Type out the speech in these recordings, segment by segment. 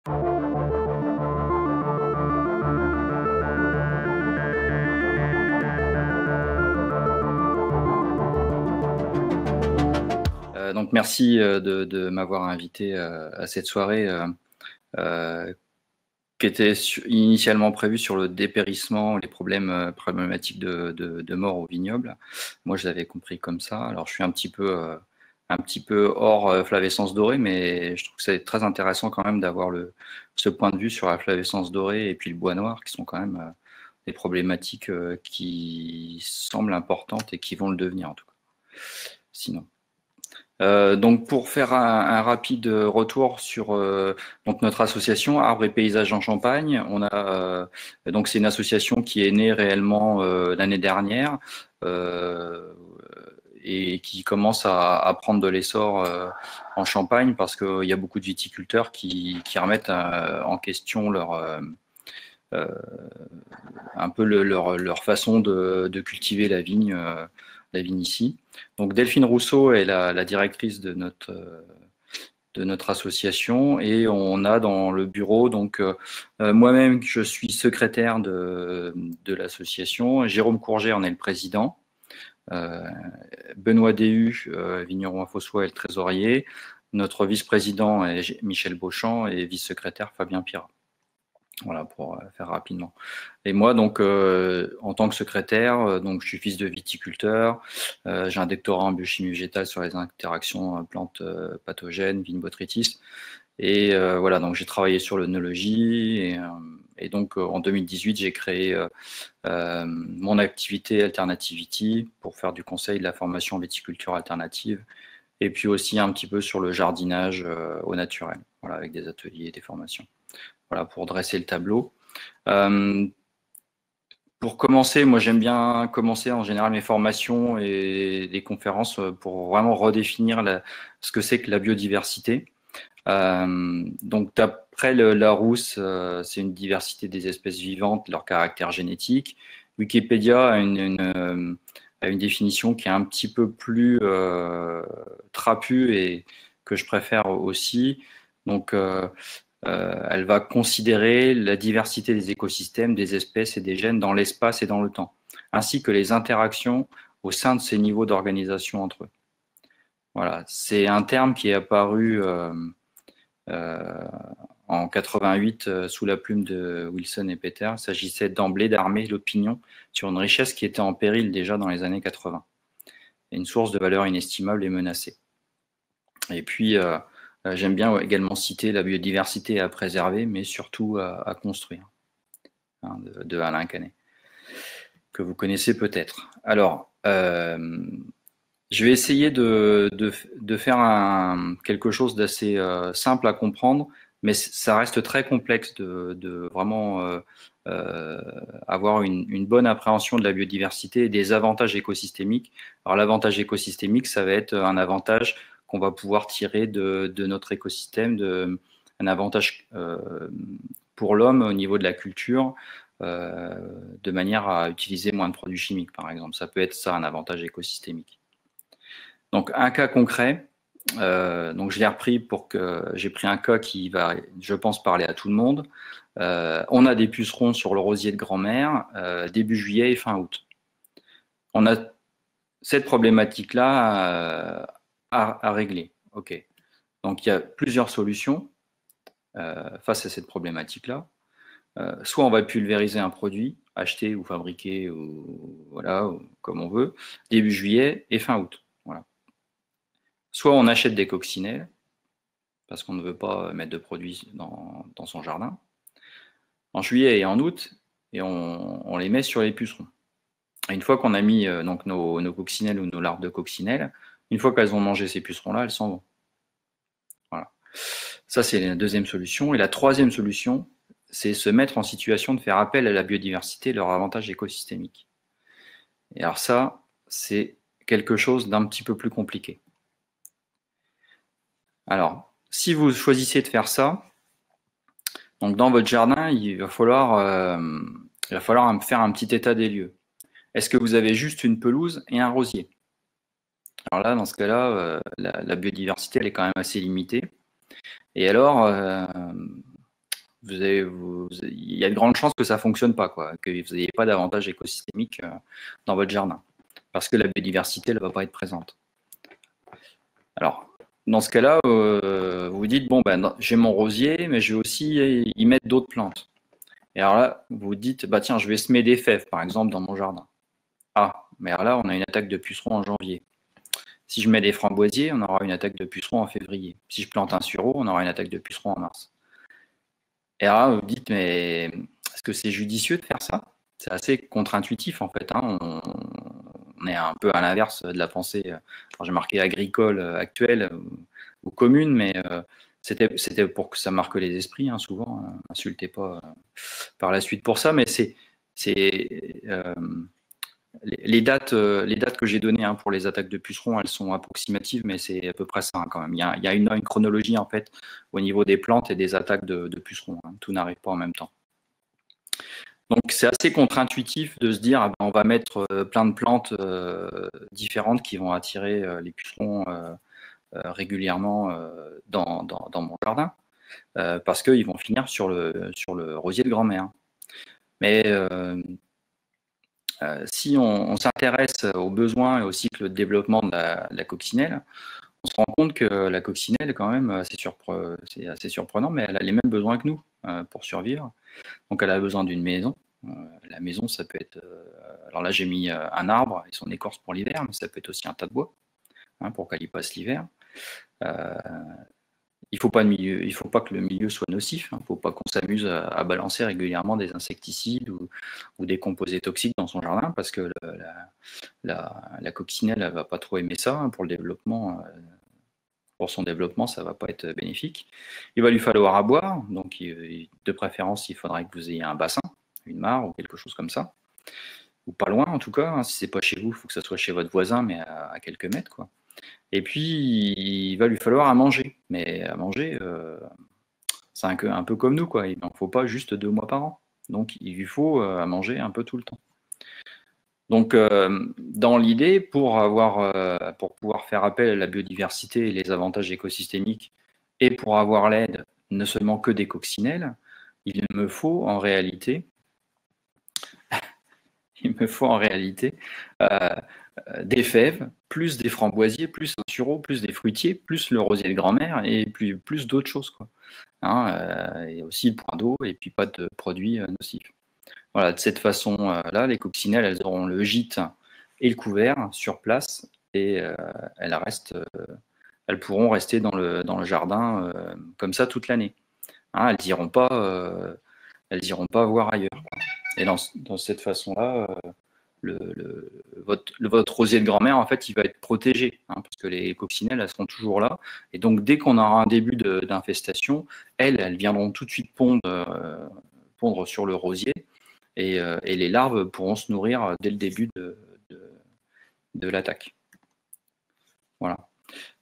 Donc merci de m'avoir invité à cette soirée qui était initialement prévue sur le dépérissement, les problématiques de mort au vignoble. Moi, je l'avais compris comme ça. Alors, je suis un petit peu hors flavescence dorée, mais je trouve que c'est très intéressant quand même d'avoir ce point de vue sur la flavescence dorée et puis le bois noir, qui sont quand même des problématiques qui semblent importantes et qui vont le devenir en tout cas. Sinon. Donc pour faire un rapide retour sur donc notre association Arbres et Paysages en Champagne, on a donc c'est une association qui est née réellement l'année dernière et qui commence à prendre de l'essor en Champagne parce qu'il y a beaucoup de viticulteurs qui remettent en question un peu leur façon de cultiver la vigne ici. Donc Delphine Rousseau est la directrice de notre association et on a dans le bureau, donc moi-même je suis secrétaire de l'association, Jérôme Courget en est le président, Benoît Déhu, vigneron à Fossois, est le trésorier, notre vice-président est Michel Beauchamp et vice-secrétaire Fabien Pirat. Voilà, pour faire rapidement. Et moi, donc, en tant que secrétaire, donc, je suis fils de viticulteur. J'ai un doctorat en biochimie végétale sur les interactions plantes pathogènes, vigne botrytis. Et voilà, donc j'ai travaillé sur l'œnologie. Et donc, en 2018, j'ai créé mon activité Alternativity pour faire du conseil de la formation en viticulture alternative. Et puis aussi un petit peu sur le jardinage au naturel, voilà, avec des ateliers et des formations. Voilà, pour dresser le tableau. Pour commencer, moi j'aime bien commencer en général mes formations et des conférences pour vraiment redéfinir ce que c'est que la biodiversité. Donc d'après Larousse, c'est une diversité des espèces vivantes, leur caractère génétique. Wikipédia a une définition qui est un petit peu plus trapue et que je préfère aussi. Donc elle va considérer la diversité des écosystèmes, des espèces et des gènes dans l'espace et dans le temps, ainsi que les interactions au sein de ces niveaux d'organisation entre eux. Voilà, c'est un terme qui est apparu en 88 sous la plume de Wilson et Peter. Il s'agissait d'emblée d'armer l'opinion sur une richesse qui était en péril déjà dans les années 80, et une source de valeur inestimable et menacée. Et puis, j'aime bien également citer la biodiversité à préserver, mais surtout à construire, hein, de Alain Canet, que vous connaissez peut-être. Alors, je vais essayer de faire quelque chose d'assez simple à comprendre, mais ça reste très complexe de vraiment avoir une bonne appréhension de la biodiversité et des avantages écosystémiques. Alors, l'avantage écosystémique, ça va être un avantage qu'on va pouvoir tirer de notre écosystème, un avantage pour l'homme au niveau de la culture, de manière à utiliser moins de produits chimiques, par exemple. Ça peut être ça, un avantage écosystémique. Donc, un cas concret, donc je l'ai repris j'ai pris un cas qui va, je pense, parler à tout le monde. On a des pucerons sur le rosier de grand-mère, début juillet et fin août. On a cette problématique-là à régler. OK. Donc, il y a plusieurs solutions face à cette problématique-là. Soit on va pulvériser un produit, acheter ou fabriquer, voilà, comme on veut, début juillet et fin août. Voilà. Soit on achète des coccinelles, parce qu'on ne veut pas mettre de produits dans son jardin, en juillet et en août, et on les met sur les pucerons. Et une fois qu'on a mis donc nos coccinelles ou nos larves de coccinelles, une fois qu'elles ont mangé ces pucerons-là, elles s'en vont. Voilà. Ça, c'est la deuxième solution. Et la troisième solution, c'est se mettre en situation de faire appel à la biodiversité et leur avantage écosystémique. Et alors ça, c'est quelque chose d'un petit peu plus compliqué. Alors, si vous choisissez de faire ça, donc dans votre jardin, il va falloir faire un petit état des lieux. Est-ce que vous avez juste une pelouse et un rosier? Alors là, dans ce cas-là, la biodiversité, elle est quand même assez limitée. Et alors, il y a de grandes chances que ça ne fonctionne pas, quoi, que vous n'ayez pas d'avantage écosystémique dans votre jardin, parce que la biodiversité ne va pas être présente. Alors, dans ce cas-là, vous vous dites, bon, ben, j'ai mon rosier, mais je vais aussi y mettre d'autres plantes. Et alors là, vous vous dites, bah, tiens, je vais semer des fèves, par exemple, dans mon jardin. Ah, mais alors là, on a une attaque de pucerons en janvier. Si je mets des framboisiers, on aura une attaque de pucerons en février. Si je plante un sureau, on aura une attaque de pucerons en mars. Et là, vous dites, mais est-ce que c'est judicieux de faire ça? C'est assez contre-intuitif, en fait. Hein. On est un peu à l'inverse de la pensée, j'ai marqué agricole actuelle ou commune, mais c'était pour que ça marque les esprits, hein, souvent. Insultez pas par la suite pour ça, mais c'est les dates que j'ai données, hein, pour les attaques de pucerons, elles sont approximatives, mais c'est à peu près ça, hein, quand même. Il y a une chronologie, en fait, au niveau des plantes et des attaques de pucerons. Hein. Tout n'arrive pas en même temps. Donc c'est assez contre-intuitif de se dire, ah ben, on va mettre plein de plantes différentes qui vont attirer les pucerons régulièrement dans mon jardin, parce qu'ils vont finir sur le rosier de grand-mère. Mais si on s'intéresse aux besoins et au cycle de développement de la coccinelle, on se rend compte que la coccinelle, quand même, c'est assez surprenant, mais elle a les mêmes besoins que nous pour survivre. Donc elle a besoin d'une maison. La maison, ça peut être... alors là, j'ai mis un arbre et son écorce pour l'hiver, mais ça peut être aussi un tas de bois, hein, pour qu'elle y passe l'hiver. Il faut pas que le milieu soit nocif. Il ne faut pas qu'on s'amuse à balancer régulièrement des insecticides ou des composés toxiques dans son jardin, parce que la coccinelle, elle ne va pas trop aimer ça, hein, pour le développement. Pour son développement, ça ne va pas être bénéfique. Il va lui falloir à boire, donc de préférence, il faudrait que vous ayez un bassin, une mare ou quelque chose comme ça, ou pas loin en tout cas. Hein. Si ce n'est pas chez vous, il faut que ça soit chez votre voisin, mais à quelques mètres, quoi. Et puis, il va lui falloir à manger. Mais à manger, c'est un peu comme nous, quoi. Il n'en faut pas juste 2 mois par an. Donc, il lui faut à manger un peu tout le temps. Donc, dans l'idée, pour pouvoir faire appel à la biodiversité et les avantages écosystémiques, et pour avoir l'aide ne seulement que des coccinelles, il me faut en réalité des fèves, plus des framboisiers, plus un sureau, plus des fruitiers, plus le rosier de grand-mère et plus d'autres choses, quoi. Hein, et aussi le point d'eau et puis pas de produits nocifs. Voilà, de cette façon-là, les coccinelles, elles auront le gîte et le couvert sur place et elles pourront rester dans le jardin comme ça toute l'année. Hein, elles n'iront pas voir ailleurs, quoi. Et dans cette façon-là, votre rosier de grand-mère, en fait, il va être protégé, hein, parce que les coccinelles, elles seront toujours là. Et donc, dès qu'on aura un début d'infestation, elles viendront tout de suite pondre sur le rosier. Et les larves pourront se nourrir dès le début de l'attaque. Voilà.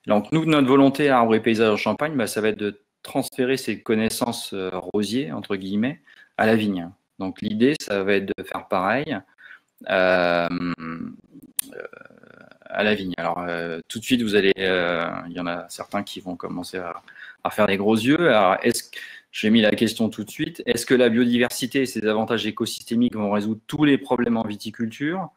Donc, nous, notre volonté à Arbres et Paysages en Champagne, bah, ça va être de transférer ces connaissances rosiers, entre guillemets, à la vigne. Donc, l'idée, ça va être de faire pareil à la vigne. Alors, tout de suite, il y en a certains qui vont commencer à faire des gros yeux. Alors, j'ai mis la question tout de suite. Est-ce que la biodiversité et ses avantages écosystémiques vont résoudre tous les problèmes en viticulture?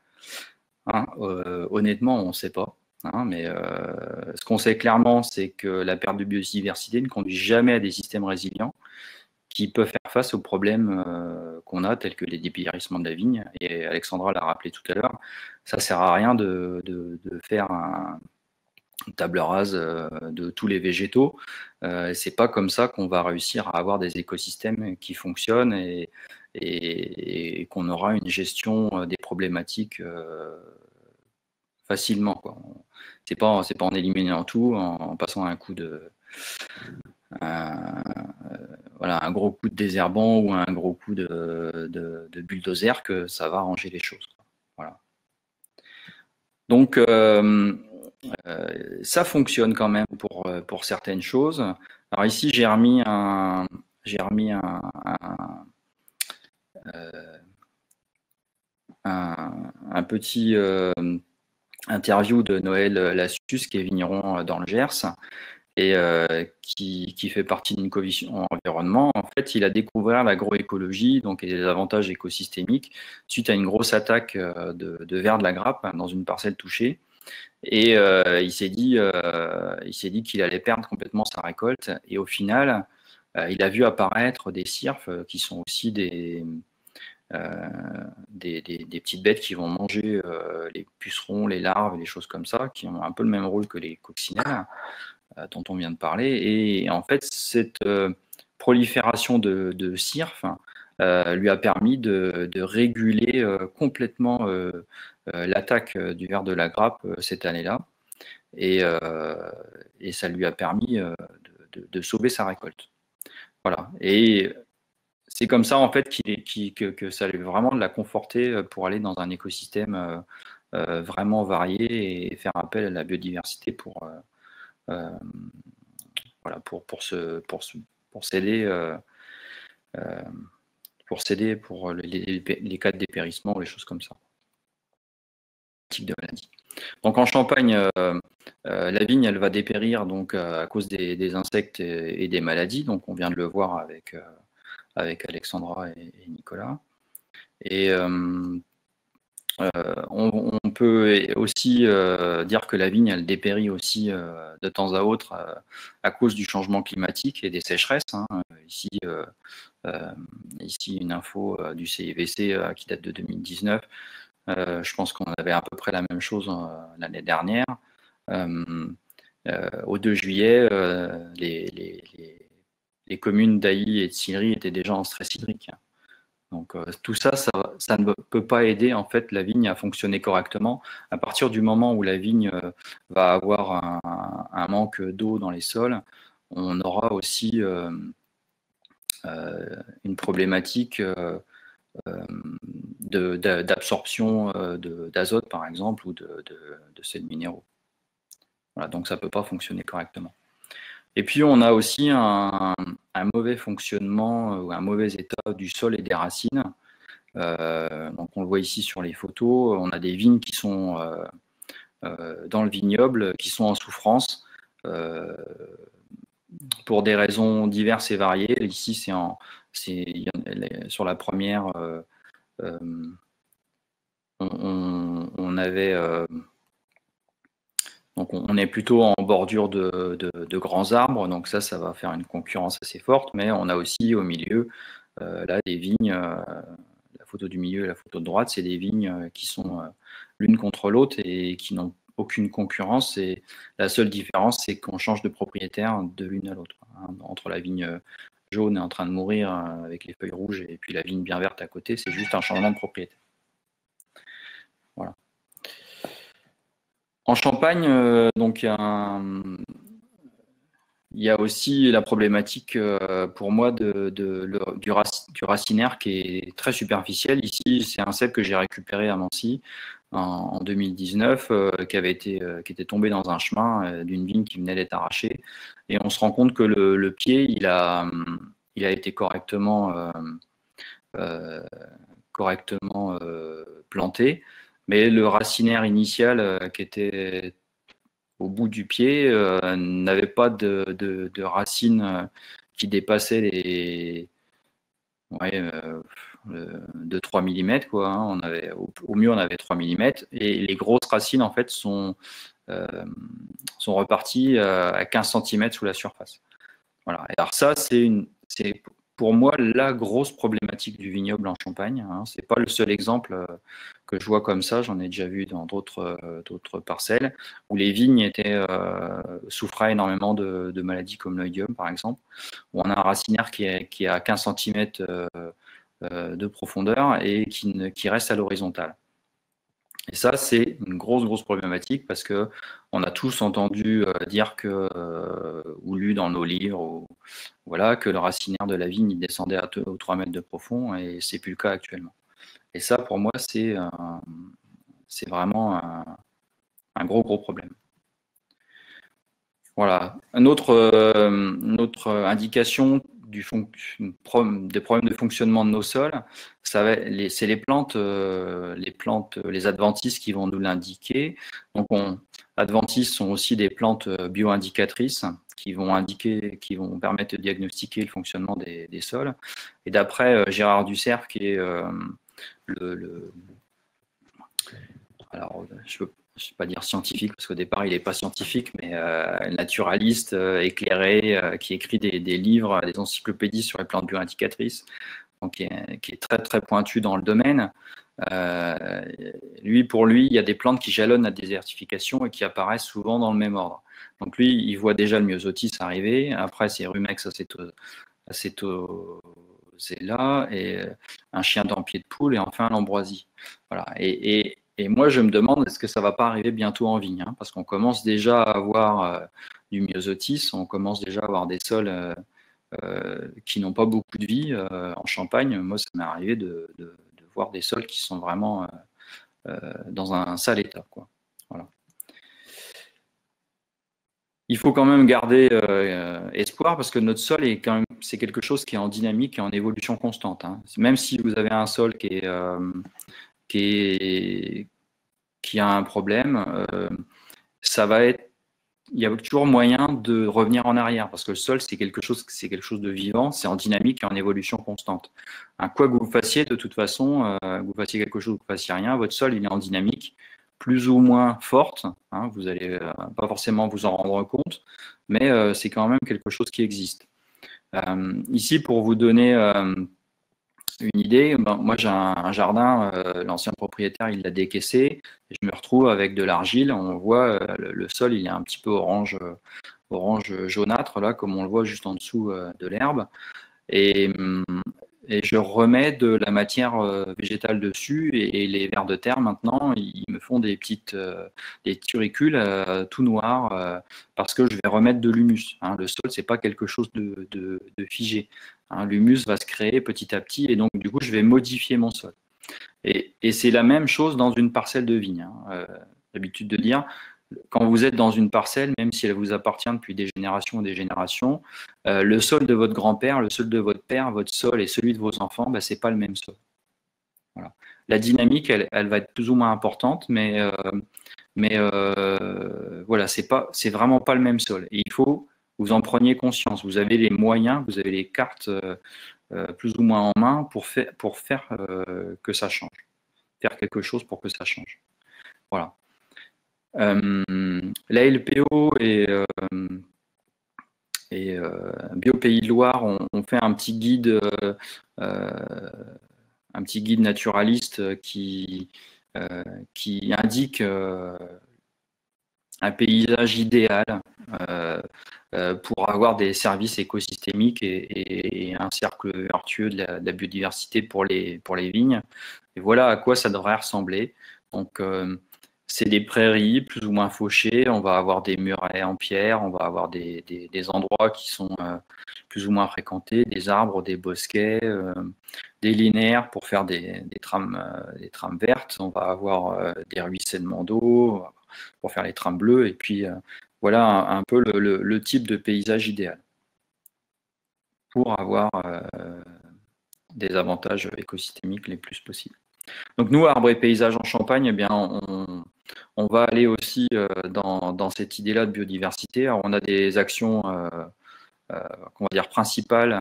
Hein, honnêtement, on ne sait pas. Hein, mais ce qu'on sait clairement, c'est que la perte de biodiversité ne conduit jamais à des systèmes résilients qui peuvent faire face aux problèmes qu'on a, tels que les dépérissements de la vigne. Et Alexandra l'a rappelé tout à l'heure, ça ne sert à rien de faire une table rase de tous les végétaux. C'est pas comme ça qu'on va réussir à avoir des écosystèmes qui fonctionnent et qu'on aura une gestion des problématiques facilement, quoi. C'est pas en éliminant tout, en passant un coup un gros coup de désherbant ou un gros coup de bulldozer que ça va arranger les choses. Voilà. Donc, ça fonctionne quand même pour certaines choses. Alors ici, j'ai remis un petit interview de Noël Lassus, qui est vigneron dans le Gers, et qui fait partie d'une commission environnement. En fait, il a découvert l'agroécologie donc, et les avantages écosystémiques suite à une grosse attaque de vers de la grappe dans une parcelle touchée. Et il s'est dit qu'il allait perdre complètement sa récolte. Et au final, il a vu apparaître des cirfes qui sont aussi des petites bêtes qui vont manger les pucerons, les larves et les choses comme ça, qui ont un peu le même rôle que les coccinelles dont on vient de parler. Et en fait, cette prolifération de cirfes lui a permis de réguler complètement l'attaque du ver de la grappe cette année-là. Et ça lui a permis de sauver sa récolte. Voilà. Et c'est comme ça en fait que ça lui vraiment l'a conforté pour aller dans un écosystème vraiment varié et faire appel à la biodiversité pour voilà, pour s'aider pour les cas de dépérissement ou les choses comme ça. Type de maladie. Donc en Champagne, la vigne, elle va dépérir donc à cause des insectes et des maladies. Donc on vient de le voir avec Alexandra et Nicolas. Et on peut aussi dire que la vigne, elle dépérit aussi de temps à autre à cause du changement climatique et des sécheresses. Hein. Ici, une info du CIVC qui date de 2019. Je pense qu'on avait à peu près la même chose l'année dernière. Au 2 juillet, les communes d'Ailly et de Sillery étaient déjà en stress hydrique. Donc tout ça, ça ne peut pas aider en fait la vigne à fonctionner correctement. À partir du moment où la vigne va avoir un manque d'eau dans les sols, on aura aussi une problématique d'absorption d'azote par exemple ou de sels minéraux. Voilà, donc ça ne peut pas fonctionner correctement. Et puis on a aussi un mauvais fonctionnement ou un mauvais état du sol et des racines. Donc on le voit ici sur les photos, on a des vignes qui sont dans le vignoble, qui sont en souffrance pour des raisons diverses et variées. Ici, sur la première, on avait donc on est plutôt en bordure de grands arbres, donc ça va faire une concurrence assez forte, mais on a aussi au milieu là des vignes, la photo du milieu et la photo de droite, c'est des vignes qui sont l'une contre l'autre et qui n'ont aucune concurrence, et la seule différence c'est qu'on change de propriétaire de l'une à l'autre. Hein. Entre la vigne jaune est en train de mourir avec les feuilles rouges et puis la vigne bien verte à côté, c'est juste un changement de propriétaire. Voilà. En Champagne, donc il y a aussi la problématique pour moi du racinaire qui est très superficiel. Ici, c'est un cep que j'ai récupéré à Mancy en 2019, qui était tombé dans un chemin d'une vigne qui venait d'être arrachée. Et on se rend compte que le pied, il a été correctement planté, mais le racinaire initial qui était au bout du pied n'avait pas de racines qui dépassaient les 2-3 mm, quoi, hein. On avait, au mieux on avait 3 mm, et les grosses racines en fait sont reparties à 15 cm sous la surface. Voilà. Et alors ça, c'est pour moi la grosse problématique du vignoble en Champagne. Hein. Ce n'est pas le seul exemple que je vois comme ça, j'en ai déjà vu dans d'autres parcelles, où les vignes souffraient énormément de maladies comme l'oïdium par exemple, où on a un racinaire qui est à 15 cm de profondeur et qui reste à l'horizontale. Et ça, c'est une grosse problématique parce que on a tous entendu dire ou lu dans nos livres, voilà, que le racinaire de la vigne il descendait à 2 ou 3 mètres de profond, et c'est plus le cas actuellement. Et ça, pour moi, c'est vraiment un gros problème. Voilà. Une autre indication des problèmes de fonctionnement de nos sols, c'est les plantes, les adventices qui vont nous l'indiquer. Donc, adventices sont aussi des plantes bio-indicatrices qui vont permettre de diagnostiquer le fonctionnement des sols. Et d'après Gérard Ducerf, qui est alors je ne vais pas dire scientifique, parce qu'au départ il n'est pas scientifique, mais naturaliste, éclairé, qui écrit des livres, des encyclopédies sur les plantes bioindicatrices, donc qui est très très pointu dans le domaine. Pour lui, il y a des plantes qui jalonnent la désertification et qui apparaissent souvent dans le même ordre. Donc lui, il voit déjà le myosotis arriver. Après, c'est Rumex acetosella et un chien dent pied de poule et enfin l'ambroisie. Voilà. Et moi, je me demande, est-ce que ça ne va pas arriver bientôt en vigne, hein, parce qu'on commence déjà à avoir du myosotis, on commence déjà à avoir des sols qui n'ont pas beaucoup de vie en Champagne. Moi, ça m'est arrivé de voir des sols qui sont vraiment dans un sale état, quoi. Voilà. Il faut quand même garder espoir, parce que notre sol c'est quelque chose qui est en dynamique et en évolution constante, hein. Même si vous avez un sol qui a un problème, il y a toujours moyen de revenir en arrière, parce que le sol, c'est quelque chose de vivant, c'est en dynamique et en évolution constante. Quoi que vous fassiez, de toute façon, que vous fassiez quelque chose ou que vous fassiez rien, votre sol, il est en dynamique, plus ou moins forte, hein, vous n'allez pas forcément vous en rendre compte, mais c'est quand même quelque chose qui existe. Ici, pour vous donner une idée, moi j'ai un jardin, l'ancien propriétaire il l'a décaissé, et je me retrouve avec de l'argile, on voit le sol il est un petit peu orange jaunâtre, là, comme on le voit juste en dessous de l'herbe, et je remets de la matière végétale dessus, et les vers de terre maintenant ils me font des turicules tout noirs, parce que je vais remettre de l'humus, hein. Le sol c'est pas quelque chose de figé, hein. L'humus va se créer petit à petit, et donc du coup je vais modifier mon sol, et c'est la même chose dans une parcelle de vigne, hein. L'habitude de dire, quand vous êtes dans une parcelle, même si elle vous appartient depuis des générations et des générations, le sol de votre grand-père, le sol de votre père, votre sol et celui de vos enfants, ce n'est pas le même sol. Voilà. La dynamique, elle va être plus ou moins importante, mais voilà, c'est vraiment pas le même sol. Et il faut que vous en preniez conscience. Vous avez les moyens, vous avez les cartes plus ou moins en main pour faire que ça change, faire quelque chose pour que ça change. Voilà. La LPO et Bio Pays de Loire ont fait un petit guide naturaliste qui indique un paysage idéal pour avoir des services écosystémiques et un cercle vertueux de la biodiversité pour les vignes. Et voilà à quoi ça devrait ressembler. Donc, c'est des prairies plus ou moins fauchées, on va avoir des murets en pierre, on va avoir des endroits qui sont plus ou moins fréquentés, des arbres, des bosquets, des linéaires pour faire des trames vertes, on va avoir des ruissellements d'eau pour faire les trames bleues, et puis voilà un peu le type de paysage idéal pour avoir des avantages écosystémiques les plus possibles. Donc nous, Arbres et Paysages en Champagne, eh bien, on va aller aussi dans cette idée-là de biodiversité. Alors, on a des actions qu'on va dire principales,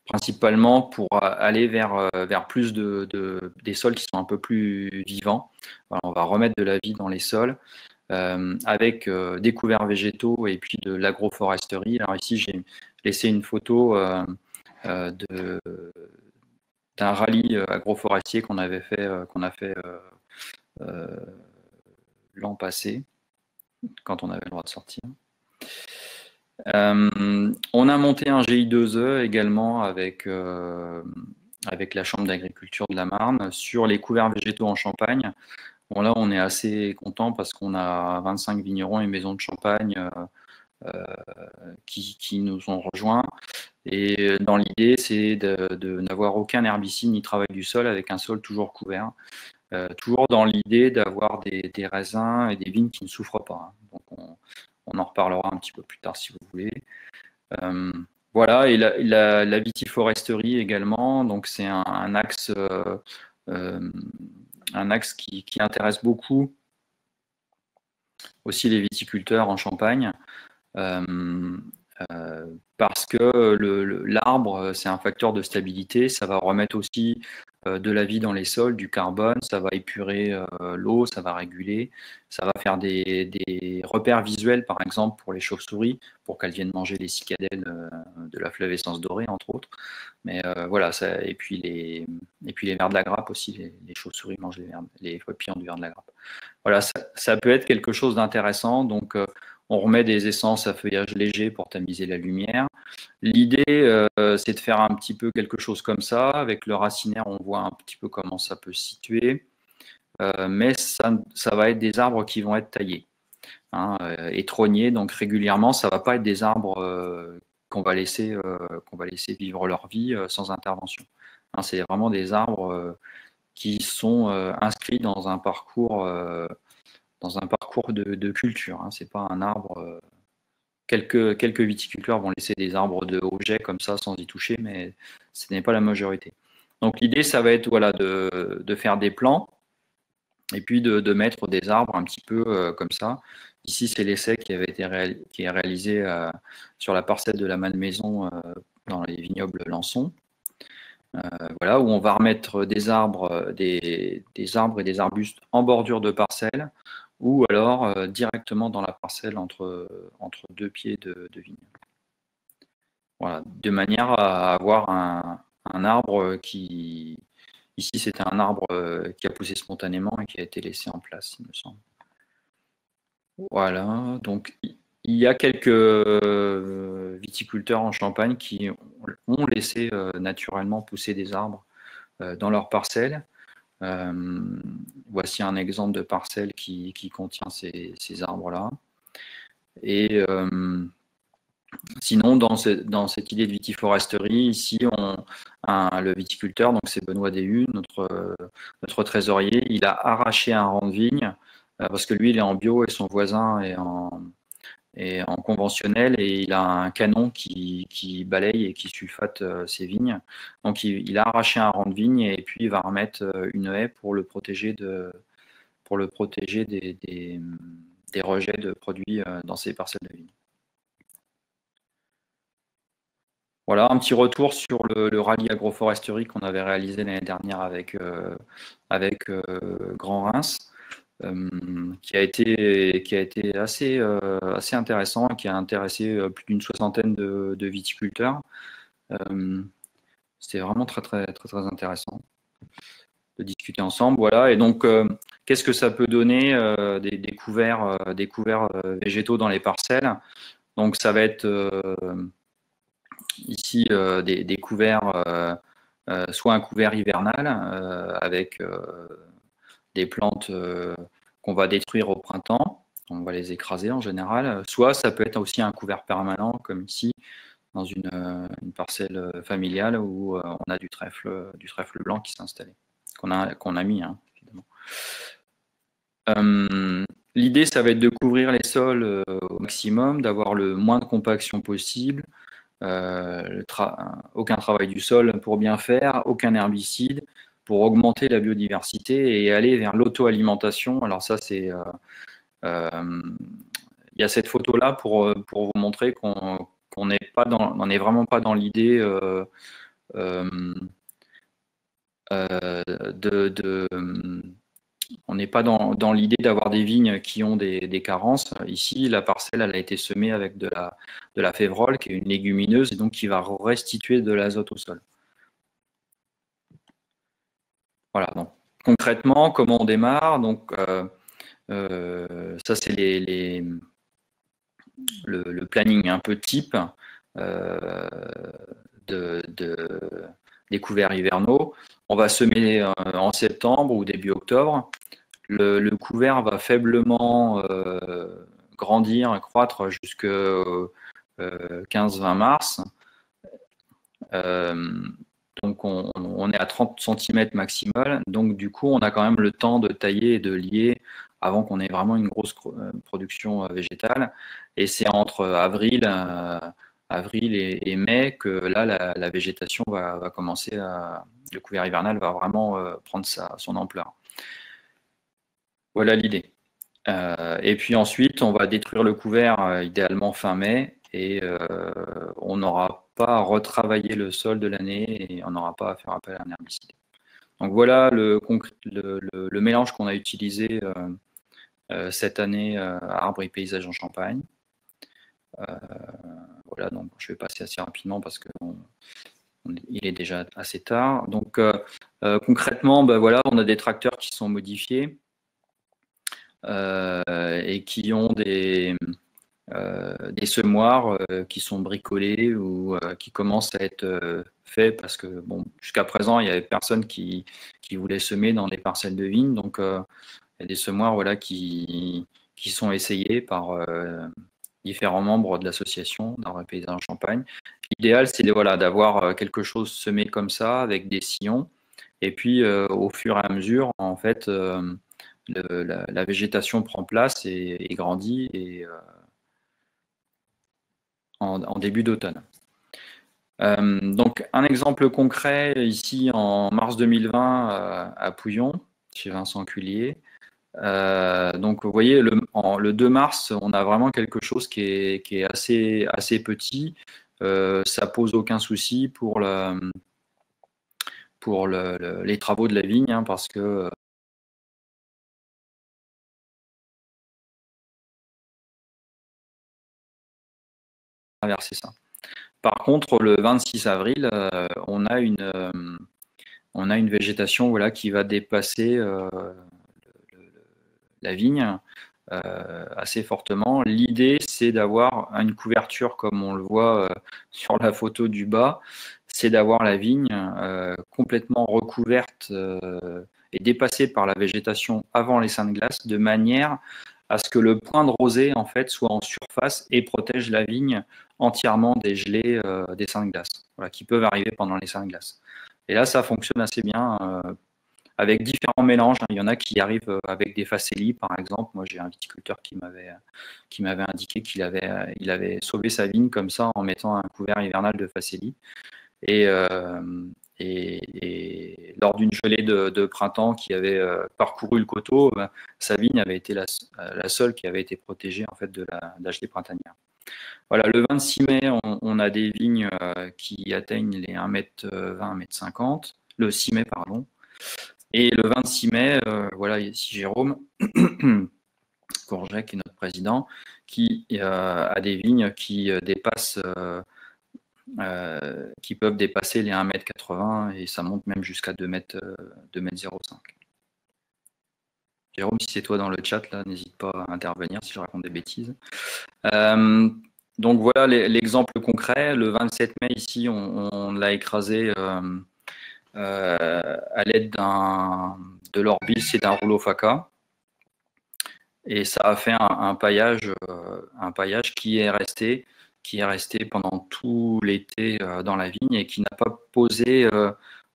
principalement pour aller vers plus des sols qui sont un peu plus vivants. Alors, on va remettre de la vie dans les sols avec des couverts végétaux et puis de l'agroforesterie. Alors ici, j'ai laissé une photo d'un rallye agroforestier qu'on a fait l'an passé, quand on avait le droit de sortir. On a monté un GI2E également avec la Chambre d'agriculture de la Marne sur les couverts végétaux en Champagne. Bon, là, on est assez content parce qu'on a 25 vignerons et maisons de champagne qui nous ont rejoints. Et dans l'idée, c'est de n'avoir aucun herbicide ni travail du sol avec un sol toujours couvert. Toujours dans l'idée d'avoir des raisins et des vignes qui ne souffrent pas. Donc on en reparlera un petit peu plus tard si vous voulez. Voilà, et la vitiforesterie également, donc c'est un axe qui intéresse beaucoup aussi les viticulteurs en Champagne, parce que l'arbre, c'est un facteur de stabilité, ça va remettre aussi de la vie dans les sols, du carbone, ça va épurer l'eau, ça va réguler, ça va faire des repères visuels, par exemple, pour les chauves-souris, pour qu'elles viennent manger les cicadelles de la flavescence dorée, entre autres. Mais voilà, et puis les vers de la grappe aussi, les chauves-souris mangent les papillons du ver de la grappe. Voilà, ça peut être quelque chose d'intéressant. Donc, on remet des essences à feuillage léger pour tamiser la lumière. L'idée, c'est de faire un petit peu quelque chose comme ça. Avec le racinaire, on voit un petit peu comment ça peut se situer. Mais ça va être des arbres qui vont être taillés, hein, et trognés. Donc, régulièrement, ça ne va pas être des arbres qu'on va laisser vivre leur vie sans intervention. Hein, c'est vraiment des arbres qui sont inscrits dans un parcours de culture. Hein. C'est pas un arbre. Quelques viticulteurs vont laisser des arbres de haut jet comme ça sans y toucher, mais ce n'est pas la majorité. Donc l'idée, ça va être voilà, de faire des plants et puis de mettre des arbres un petit peu comme ça. Ici, c'est l'essai qui est réalisé sur la parcelle de la Malmaison dans les vignobles Lançon. Voilà, où on va remettre des arbres et des arbustes en bordure de parcelle, ou alors directement dans la parcelle entre deux pieds de vigne. Voilà, de manière à avoir un arbre qui, ici c'était un arbre qui a poussé spontanément et qui a été laissé en place, il me semble. Voilà, donc il y a quelques viticulteurs en Champagne qui ont laissé naturellement pousser des arbres dans leur parcelle. Voici un exemple de parcelle qui contient ces arbres-là. Et sinon, dans cette idée de vitiforesterie, ici, le viticulteur, donc c'est Benoît Déhu, notre trésorier, il a arraché un rang de vigne, parce que lui, il est en bio et son voisin est en conventionnel, et il a un canon qui balaye et qui sulfate ses vignes. Donc il a arraché un rang de vigne et puis il va remettre une haie pour le protéger des rejets de produits dans ses parcelles de vigne. Voilà, un petit retour sur le rallye agroforesterie qu'on avait réalisé l'année dernière avec Grand Reims. Qui a été assez intéressant, qui a intéressé plus d'une soixantaine de viticulteurs. C'était vraiment très intéressant de discuter ensemble. Voilà. Et donc, qu'est-ce que ça peut donner des couverts végétaux dans les parcelles? Donc, ça va être ici des couverts, soit un couvert hivernal avec des plantes qu'on va détruire au printemps, on va les écraser en général, soit ça peut être aussi un couvert permanent, comme ici, dans une parcelle familiale où on a du trèfle blanc qui s'est installé, qu'on a mis, hein, évidemment. L'idée, ça va être de couvrir les sols au maximum, d'avoir le moins de compaction possible, aucun travail du sol pour bien faire, aucun herbicide, pour augmenter la biodiversité et aller vers l'auto-alimentation. Alors ça, c'est il y a cette photo-là pour vous montrer qu'on n'est vraiment pas dans l'idée on n'est pas dans l'idée d'avoir des vignes qui ont des carences. Ici, la parcelle, elle a été semée avec de la févrole, qui est une légumineuse, et donc qui va restituer de l'azote au sol. Voilà, donc concrètement, comment on démarre? Donc, ça, c'est le planning un peu type des couverts hivernaux. On va semer en septembre ou début octobre. Le couvert va faiblement grandir, croître jusqu'à 15-20 mars. Donc on est à 30 cm maximal. Donc du coup, on a quand même le temps de tailler et de lier avant qu'on ait vraiment une grosse production végétale. Et c'est entre avril et mai que là, la végétation va commencer le couvert hivernal va vraiment prendre son ampleur. Voilà l'idée. Et puis ensuite, on va détruire le couvert idéalement fin mai et on n'aura pas à retravailler le sol de l'année et on n'aura pas à faire appel à un herbicide. Donc voilà le mélange qu'on a utilisé cette année à Arbres et Paysages en Champagne. Voilà, donc je vais passer assez rapidement parce qu'il est déjà assez tard. Donc concrètement, ben voilà, on a des tracteurs qui sont modifiés et qui ont des semoirs qui sont bricolés ou qui commencent à être faits parce que bon, jusqu'à présent, il n'y avait personne qui voulait semer dans les parcelles de vignes. Donc, il y a des semoirs voilà, qui sont essayés par différents membres de l'association d'Arbres et Paysages en Champagne. L'idéal, c'est voilà, d'avoir quelque chose semé comme ça avec des sillons. Et puis, au fur et à mesure, en fait, la végétation prend place et grandit et en début d'automne. Donc, un exemple concret, ici en mars 2020 à Pouillon, chez Vincent Culier. Donc, vous voyez, le 2 mars, on a vraiment quelque chose qui est assez petit. Ça pose aucun souci pour les travaux de la vigne, hein, parce que traverser ça. Par contre, le 26 avril, on a une végétation voilà, qui va dépasser la vigne assez fortement. L'idée, c'est d'avoir une couverture, comme on le voit sur la photo du bas, c'est d'avoir la vigne complètement recouverte et dépassée par la végétation avant les seins de glace, de manière à ce que le point de rosée en fait soit en surface et protège la vigne entièrement des gelées des seins de glace, voilà, qui peuvent arriver pendant les seins de glace. Et là, ça fonctionne assez bien avec différents mélanges. Il y en a qui arrivent avec des facélies, par exemple. Moi, j'ai un viticulteur qui m'avait indiqué qu'il avait sauvé sa vigne comme ça en mettant un couvert hivernal de facélie. Et lors d'une gelée de printemps qui avait parcouru le coteau, sa vigne avait été la seule qui avait été protégée en fait de la gelée printanière. Voilà, le 26 mai, on a des vignes qui atteignent les 1,20 m, 1,50 m. Le 6 mai, pardon. Et le 26 mai, voilà, ici Jérôme Courget, qui est notre président, qui a des vignes qui dépassent, qui peuvent dépasser les 1,80 m et ça monte même jusqu'à 2,05 m. Jérôme, si c'est toi dans le chat, là, n'hésite pas à intervenir si je raconte des bêtises. Donc voilà l'exemple concret. Le 27 mai, ici, on l'a écrasé à l'aide de l'orbis et d'un rouleau faca. Et ça a fait un paillage qui est resté pendant tout l'été dans la vigne et qui n'a pas posé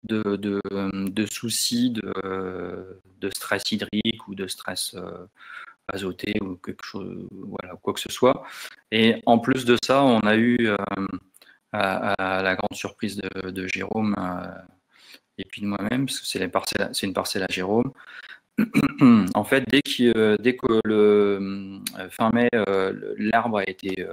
de soucis de stress hydrique ou de stress azoté ou quelque chose, voilà, quoi que ce soit. Et en plus de ça, on a eu à la grande surprise de Jérôme et puis de moi-même, parce que c'est une parcelle à Jérôme. En fait, dès que le fin mai, l'arbre a été,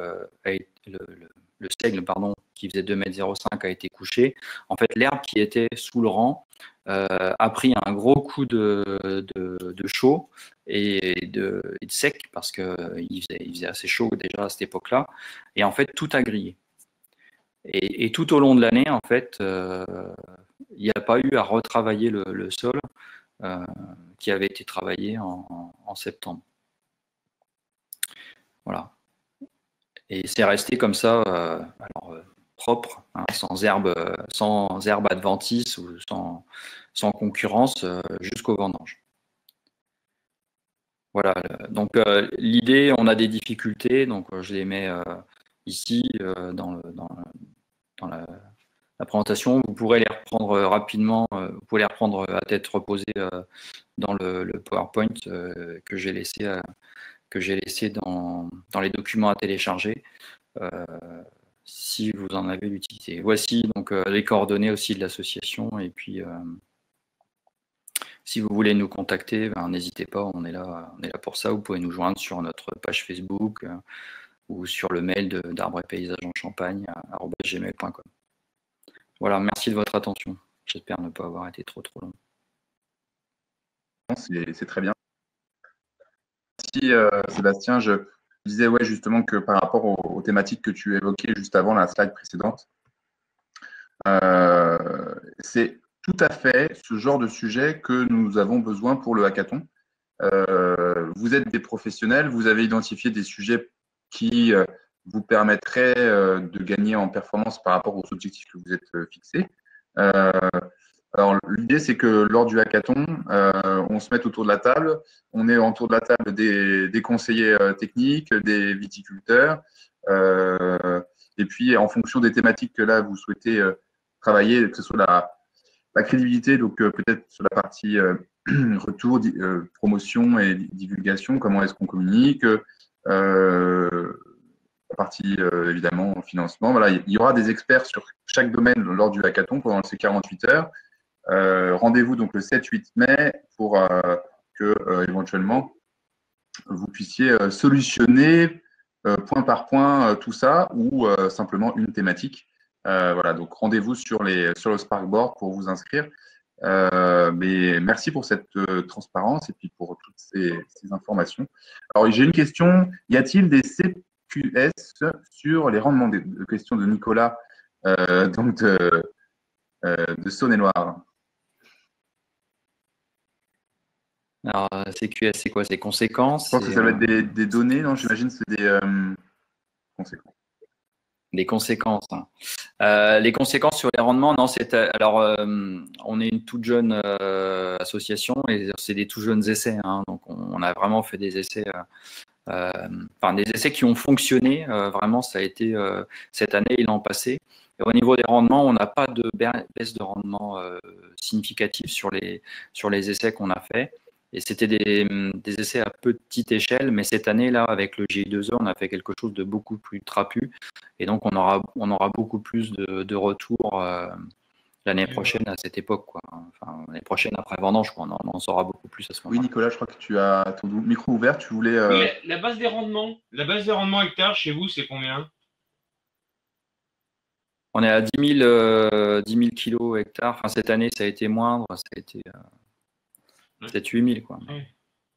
le seigle, pardon, qui faisait 2,05 m a été couché, en fait, l'herbe qui était sous le rang a pris un gros coup de chaud et de sec, parce qu'il faisait assez chaud déjà à cette époque-là, et en fait, tout a grillé. Et tout au long de l'année, en fait, il n'y a pas eu à retravailler le sol qui avait été travaillé en septembre. Voilà. Et c'est resté comme ça, propre, hein, sans herbe adventice ou sans concurrence jusqu'au vendange. Voilà. Donc l'idée, on a des difficultés, donc je les mets ici dans la présentation. Vous pourrez les reprendre rapidement, vous pouvez les reprendre à tête reposée dans le PowerPoint que j'ai laissé dans les documents à télécharger si vous en avez l'utilité. Voici donc les coordonnées aussi de l'association et puis Si vous voulez nous contacter, n'hésitez pas, on est là pour ça. Vous pouvez nous joindre sur notre page Facebook ou sur le mail d'Arbres et Paysages en Champagne @gmail.com. Voilà, merci de votre attention. J'espère ne pas avoir été trop long. C'est très bien. Merci Sébastien. Je disais justement que par rapport aux thématiques que tu évoquais juste avant la slide précédente, c'est tout à fait ce genre de sujet que nous avons besoin pour le hackathon. Vous êtes des professionnels, vous avez identifié des sujets qui vous permettraient de gagner en performance par rapport aux objectifs que vous êtes fixés. Alors, l'idée, c'est que lors du hackathon, on se mette autour de la table. On est autour de la table des conseillers techniques, des viticulteurs. Et puis, en fonction des thématiques que là, vous souhaitez travailler, que ce soit la crédibilité, donc peut-être sur la partie retour, promotion et divulgation, comment est-ce qu'on communique, la partie évidemment financement. Voilà, il y aura des experts sur chaque domaine lors du hackathon pendant ces 48 heures. Rendez-vous donc le 7-8 mai pour que éventuellement vous puissiez solutionner point par point tout ça ou simplement une thématique. Voilà, donc rendez-vous sur le Sparkboard pour vous inscrire. Mais merci pour cette transparence et puis pour toutes ces informations. Alors, j'ai une question. Y a-t-il des CQS sur les rendements des questions de Nicolas, donc de Saône-et-Loire? Alors, CQS, c'est quoi? C'est conséquences? Je pense que ça va être des données, non? J'imagine que c'est des conséquences. Les conséquences. Les conséquences sur les rendements, non, alors on est une toute jeune association et c'est des tout jeunes essais. Donc on a vraiment fait des essais, des essais qui ont fonctionné. Vraiment, ça a été cette année et l'an passé. Et au niveau des rendements, on n'a pas de baisse de rendement significative sur les essais qu'on a fait. Et c'était des essais à petite échelle, mais cette année-là, avec le GI2E, on a fait quelque chose de beaucoup plus trapu. Et donc, on aura beaucoup plus de retours l'année prochaine à cette époque, quoi. Enfin, l'année prochaine, après vendange, on en saura beaucoup plus à ce moment-là. Oui, Nicolas, je crois que tu as ton micro ouvert. Tu voulais… Oui, la base des rendements hectares chez vous, c'est combien? On est à 10 000 kilos hectares. Enfin, cette année, ça a été moindre. Ça a été peut-être 8 000, quoi. Ouais.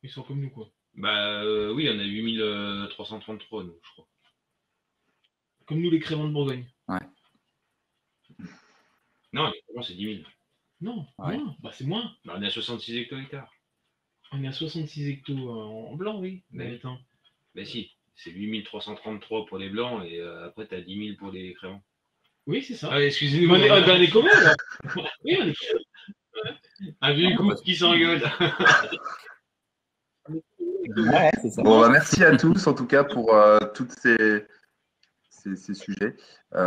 Ils sont comme nous, quoi. Oui, on a 8 333, nous, je crois. Comme nous, les créments de Bourgogne. Ouais. Non, les créments, c'est 10 000. Non, ouais. moins. C'est moins. On est à 66 hecto-hectares. On est à 66 hectos en blanc, oui. Mais attends. Si, c'est 8 333 pour les blancs et après, tu as 10 000 pour les créments. Oui, c'est ça. Ah, excusez-moi. On est combien, là? Oui, on est un vieux couple qui s'engueule. Ouais, c'est ça. Bon, merci à tous, en tout cas, pour tous ces sujets. C'est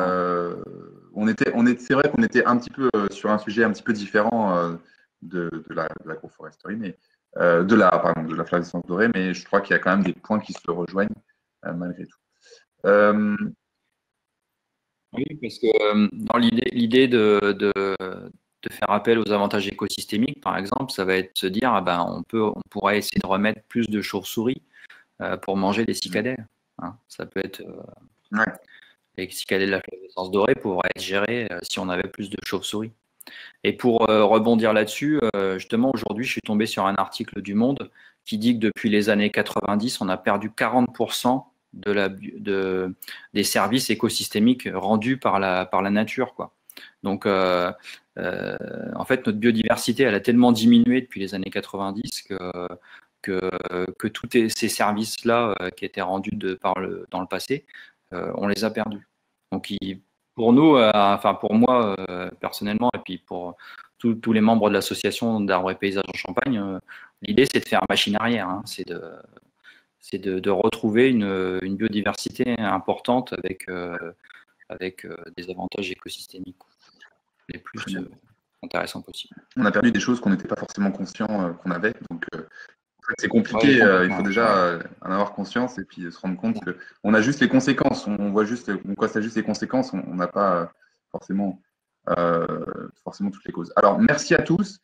vrai qu'on était un petit peu sur un sujet un petit peu différent de l'agroforesterie, mais de la flavescence dorée, mais je crois qu'il y a quand même des points qui se rejoignent malgré tout. Oui, parce que dans l'idée de faire appel aux avantages écosystémiques, par exemple, ça va être de se dire, on pourrait essayer de remettre plus de chauves-souris pour manger des cicadelles. Ça peut être les cicadelles de la flavescence dorée pourraient être gérées si on avait plus de chauves-souris. Et pour rebondir là-dessus, justement, aujourd'hui, je suis tombé sur un article du Monde qui dit que depuis les années 90, on a perdu 40% des services écosystémiques rendus par la nature, quoi. Donc, en fait, notre biodiversité, elle a tellement diminué depuis les années 90 que tous ces services-là qui étaient rendus dans le passé, on les a perdus. Donc, pour nous, pour moi personnellement, et puis pour tous les membres de l'association d'Arbres et Paysages en Champagne, l'idée, c'est de faire machine arrière, c'est de retrouver une biodiversité importante avec des avantages écosystémiques les plus intéressants possibles. On a perdu des choses qu'on n'était pas forcément conscient qu'on avait, donc c'est compliqué. Il faut déjà en avoir conscience et puis se rendre compte qu'on a juste les conséquences. On constate juste les conséquences. On n'a pas forcément toutes les causes. Alors, merci à tous.